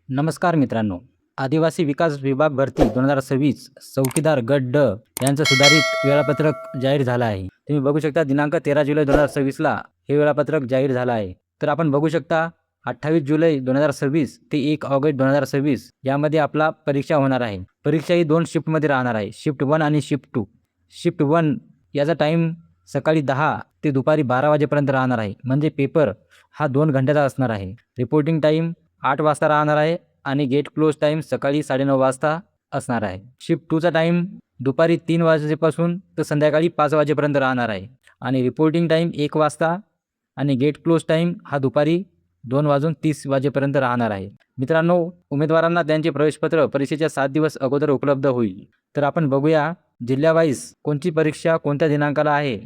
नमस्कार मित्रांनो. आदिवासी विकास विभाग भरती 2026 चौकीदार गट ड यांचं सुधारित वेळापत्रक जाहीर झालं आहे. तुम्ही बघू शकता दिनांक 13 जुलै 2026ला हे वेळापत्रक जाहीर झालं आहे. तर आपण बघू शकता 28 जुलै 2026 ते 1 ऑगस्ट 2026 यामध्ये आपला परीक्षा होणार आहे. परीक्षा ही 2 शिफ्टमध्ये राहणार आहे. शिफ्ट 1 आणि शिफ्ट 2. शिफ्ट 1 याचा टाईम सकाळी 10 ते दुपारी 12 वाजेपर्यंत राहणार आहे. म्हणजे पेपर हा 2 घंट्याचा असणार आहे. रिपोर्टिंग टाईम 8 वाजता राहणार आहे आणि गेट क्लोज टाईम सकाळी 9:30 वाजता असणार आहे. शिफ्ट 2चा टाईम दुपारी 3 वाजेपासून तर संध्याकाळी 5 वाजेपर्यंत राहणार आहे आणि रिपोर्टिंग टाईम 1 वाजता आणि गेट क्लोज टाईम हा दुपारी 2:30 वाजेपर्यंत राहणार आहे. मित्रांनो, उमेदवारांना त्यांचे प्रवेशपत्र परीक्षेच्या 7 दिवस अगोदर उपलब्ध होईल. तर आपण बघूया जिल्ह्यावाईज कोणती परीक्षा कोणत्या दिनांकाला आहे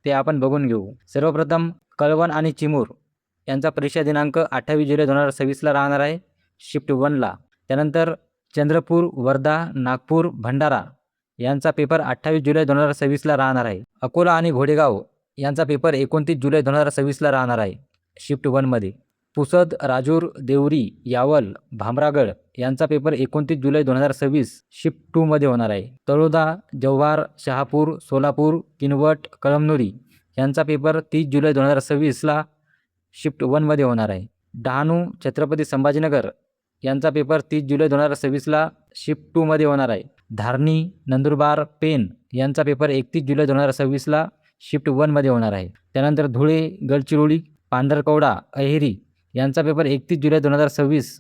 ते आपण बघून घेऊ. सर्वप्रथम कळवण आणि चिमूर यांचा परीक्षा दिनांक 28 जुलै 2026ला राहणार आहे शिफ्ट 1ला. त्यानंतर चंद्रपूर, वर्धा, नागपूर, भंडारा यांचा पेपर 28 जुलै 2026ला राहणार आहे. अकोला आणि घोडेगाव यांचा पेपर 29 जुलै 2026ला राहणार आहे शिफ्ट 1मध्ये. पुसद, राजूर, देवरी, यावल, भामरागड यांचा पेपर 29 जुलै 2026 शिफ्ट 2मध्ये होणार आहे. तळोदा, जव्हार, शहापूर, सोलापूर, किनवट, कळमनुरी यांचा पेपर 30 जुलै 2026ला शिफ्ट 1मध्ये होणार आहे. डहाणू, छत्रपती संभाजीनगर यांचा पेपर 30 जुलै 2026ला शिफ्ट 2मध्ये होणार आहे. धारणी, नंदुरबार, पेन यांचा पेपर 31 जुलै 2026ला शिफ्ट 1मध्ये होणार आहे. त्यानंतर धुळे, गडचिरोली, पांढरकवडा, अहेरी यांचा पेपर 31 जुलै 2026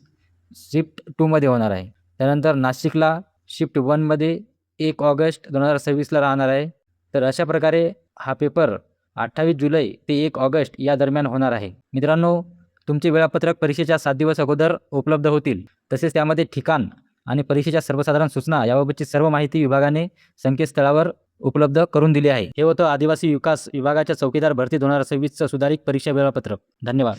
शिफ्ट 2मध्ये होणार आहे. त्यानंतर नाशिकला शिफ्ट 1मध्ये 1 ऑगस्ट 2026ला राहणार आहे. तर अशा प्रकारे हा पेपर 28 जुलै ते 1 ऑगस्ट या दरम्यान होणार आहे. मित्रांनो, तुमचे वेळापत्रक परीक्षेच्या 7 दिवस अगोदर उपलब्ध होतील. तसेच त्यामध्ये ठिकाण आणि परीक्षेच्या सर्वसाधारण सूचना याबाबतची सर्व माहिती विभागाने संकेतस्थळावर उपलब्ध करून दिली आहे. हे होतं आदिवासी विकास विभागाच्या चौकीदार भरती 2026चं सुधारित परीक्षा वेळापत्रक. धन्यवाद.